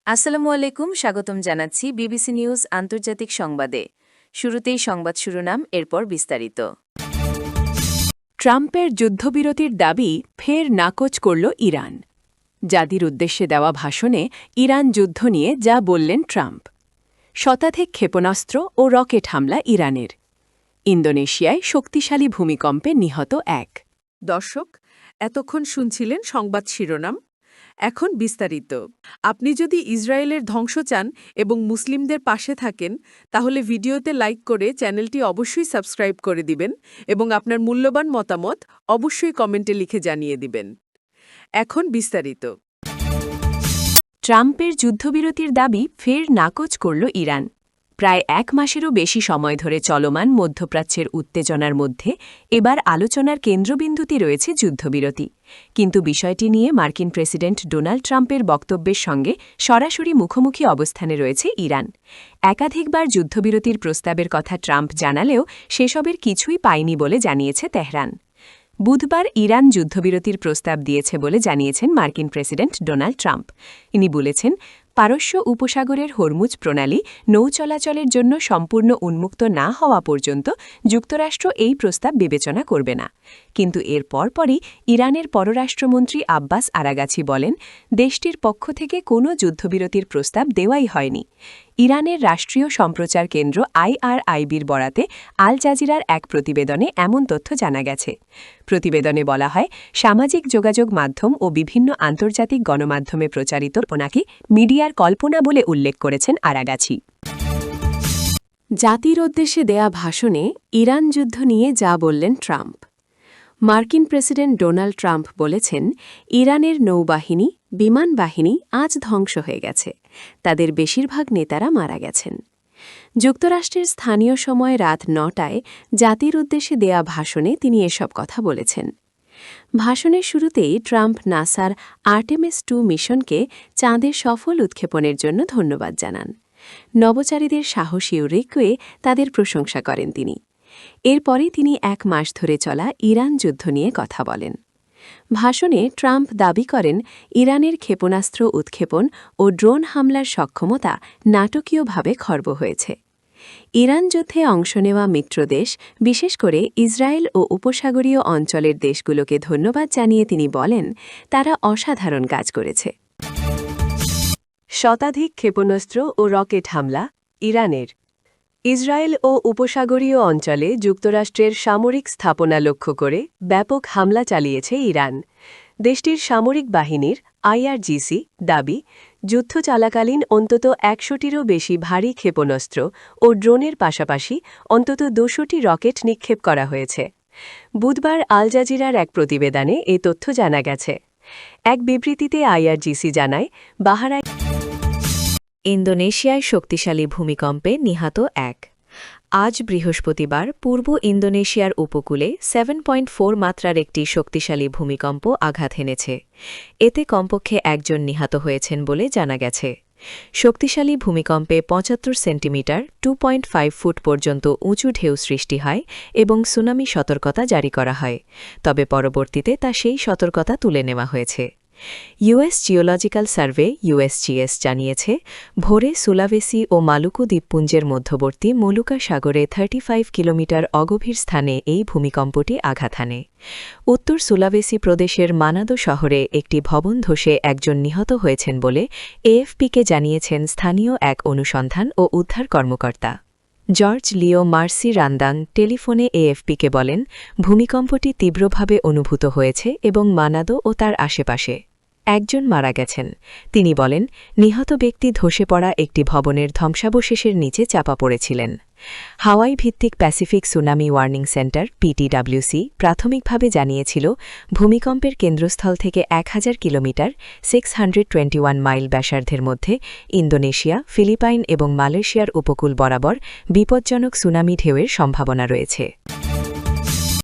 আসসালামু আলাইকুম, স্বাগতম জানাচ্ছি বিবিসি নিউজ আন্তর্জাতিক সংবাদে। শুরুতেই সংবাদ শিরোনাম, এরপর বিস্তারিত। ট্রাম্পের যুদ্ধবিরতির দাবি ফের নাকচ করল ইরান। জাতির উদ্দেশ্যে দেওয়া ভাষণে ইরান যুদ্ধ নিয়ে যা বললেন ট্রাম্প। শতাধিক ক্ষেপণাস্ত্র ও রকেট হামলা ইরানের। ইন্দোনেশিয়ায় শক্তিশালী ভূমিকম্পে নিহত এক। দর্শক, এতক্ষণ শুনছিলেন সংবাদ শিরোনাম। এখন বিস্তারিত। আপনি যদি ইসরায়েলের ধ্বংস চান এবং মুসলিমদের পাশে থাকেন, তাহলে ভিডিওতে লাইক করে চ্যানেলটি অবশ্যই সাবস্ক্রাইব করে দিবেন এবং আপনার মূল্যবান মতামত অবশ্যই কমেন্টে লিখে জানিয়ে দিবেন। এখন বিস্তারিত। ট্রাম্পের যুদ্ধবিরতির দাবি ফের নাকচ করল ইরান। প্রায় এক মাসেরও বেশি সময় ধরে চলমান মধ্যপ্রাচ্যের উত্তেজনার মধ্যে এবার আলোচনার কেন্দ্রবিন্দুতে রয়েছে যুদ্ধবিরতি। কিন্তু বিষয়টি নিয়ে মার্কিন প্রেসিডেন্ট ডোনাল্ড ট্রাম্পের বক্তব্যের সঙ্গে সরাসরি মুখোমুখি অবস্থানে রয়েছে ইরান। একাধিকবার যুদ্ধবিরতির প্রস্তাবের কথা ট্রাম্প জানালেও সেসবের কিছুই পায়নি বলে জানিয়েছে তেহরান। বুধবার ইরান যুদ্ধবিরতির প্রস্তাব দিয়েছে বলে জানিয়েছেন মার্কিন প্রেসিডেন্ট ডোনাল্ড ট্রাম্প। তিনি বলেছেন, পারস্য উপসাগরের হরমুজ প্রণালী নৌ চলাচলের জন্য সম্পূর্ণ উন্মুক্ত না হওয়া পর্যন্ত যুক্তরাষ্ট্র এই প্রস্তাব বিবেচনা করবে না। কিন্তু এর পরপরই ইরানের পররাষ্ট্রমন্ত্রী আব্বাস আরাগাছি বলেন, দেশটির পক্ষ থেকে কোনো যুদ্ধবিরতির প্রস্তাব দেওয়াই হয়নি। ইরানের রাষ্ট্রীয় সম্প্রচার কেন্দ্র IRIBর বরাতে আল জাজিরার এক প্রতিবেদনে এমন তথ্য জানা গেছে। প্রতিবেদনে বলা হয়, সামাজিক যোগাযোগ মাধ্যম ও বিভিন্ন আন্তর্জাতিক গণমাধ্যমে প্রচারিত ওনাকে মিডিয়ার কল্পনা বলে উল্লেখ করেছেন আরাগাছি। জাতির উদ্দেশ্যে দেয়া ভাষণে ইরান যুদ্ধ নিয়ে যা বললেন ট্রাম্প। মার্কিন প্রেসিডেন্ট ডোনাল্ড ট্রাম্প বলেছেন, ইরানের নৌবাহিনী, বিমান বাহিনী আজ ধ্বংস হয়ে গেছে। তাদের বেশিরভাগ নেতারা মারা গেছেন। যুক্তরাষ্ট্রের স্থানীয় সময় রাত ৯টায় জাতির উদ্দেশ্যে দেয়া ভাষণে তিনি এসব কথা বলেছেন। ভাষণের শুরুতেই ট্রাম্প নাসার আর্টেমিস 2 মিশনকে চাঁদের সফল উৎক্ষেপণের জন্য ধন্যবাদ জানান। নভোচারীদের সাহসী উদ্যোগে তাদের প্রশংসা করেন তিনি। এরপরে তিনি এক মাস ধরে চলা ইরান যুদ্ধ নিয়ে কথা বলেন। ভাষণে ট্রাম্প দাবি করেন, ইরানের ক্ষেপণাস্ত্র উৎক্ষেপণ ও ড্রোন হামলার সক্ষমতা নাটকীয়ভাবে খর্ব হয়েছে। ইরান যুদ্ধে অংশ নেওয়া মিত্রদেশ, বিশেষ করে ইসরায়েল ও উপসাগরীয় অঞ্চলের দেশগুলোকে ধন্যবাদ জানিয়ে তিনি বলেন, তারা অসাধারণ কাজ করেছে। শতাধিক ক্ষেপণাস্ত্র ও রকেট হামলা ইরানের। ইসরায়েল ও উপসাগরীয় অঞ্চলে যুক্তরাষ্ট্রের সামরিক স্থাপনা লক্ষ্য করে ব্যাপক হামলা চালিয়েছে ইরান। দেশটির সামরিক বাহিনীর IRGC দাবি, যুদ্ধ চলাকালীন অন্তত ১০০টিরও বেশি ভারী ক্ষেপণাস্ত্র ও ড্রোনের পাশাপাশি অন্তত ২০০টি রকেট নিক্ষেপ করা হয়েছে। বুধবার আল জাজিরার এক প্রতিবেদনে এ তথ্য জানা গেছে। এক বিবৃতিতে IRGC জানায়, বাহারায় ইন্দোনেশিয়ায় শক্তিশালী ভূমিকম্পে নিহত এক। আজ বৃহস্পতিবার পূর্ব ইন্দোনেশিয়ার উপকূলে 7.4 মাত্রার একটি শক্তিশালী ভূমিকম্প আঘাত হেনেছে। এতে কমপক্ষে একজন নিহত হয়েছেন বলে জানা গেছে। শক্তিশালী ভূমিকম্পে ৭৫ সেন্টিমিটার 2.5 ফুট পর্যন্ত উঁচু ঢেউ সৃষ্টি হয় এবং সুনামি সতর্কতা জারি করা হয়। তবে পরবর্তীতে তা সেই সতর্কতা তুলে নেওয়া হয়েছে। US জিওলজিক্যাল সার্ভে USGS জানিয়েছে, ভোরে সুলাভেসি ও মালুকু দ্বীপপুঞ্জের মধ্যবর্তী মলুকা সাগরে 35 কিলোমিটার অগভীর স্থানে এই ভূমিকম্পটি আঘাত হানে। উত্তর সুলাভেসি প্রদেশের মানাদো শহরে একটি ভবন ধসে একজন নিহত হয়েছেন বলে AFPকে জানিয়েছেন স্থানীয় এক অনুসন্ধান ও উদ্ধার কর্মকর্তা। জর্জ লিও মার্সি রান্দাং টেলিফোনে AFPকে বলেন, ভূমিকম্পটি তীব্রভাবে অনুভূত হয়েছে এবং মানাদো ও তার আশেপাশে একজন মারা গেছেন। তিনি বলেন, নিহত ব্যক্তি ধসে পড়া একটি ভবনের ধ্বংসাবশেষের নিচে চাপা পড়েছিলেন। হাওয়াই ভিত্তিক Pacific tsunami warning centre PTWC প্রাথমিকভাবে জানিয়েছিল, ভূমিকম্পের কেন্দ্রস্থল থেকে ১০০০ কিলোমিটার 621 মাইল ব্যাসার্ধের মধ্যে ইন্দোনেশিয়া, ফিলিপাইন এবং মালয়েশিয়ার উপকূল বরাবর বিপজ্জনক সুনামি ঢেউয়ের সম্ভাবনা রয়েছে।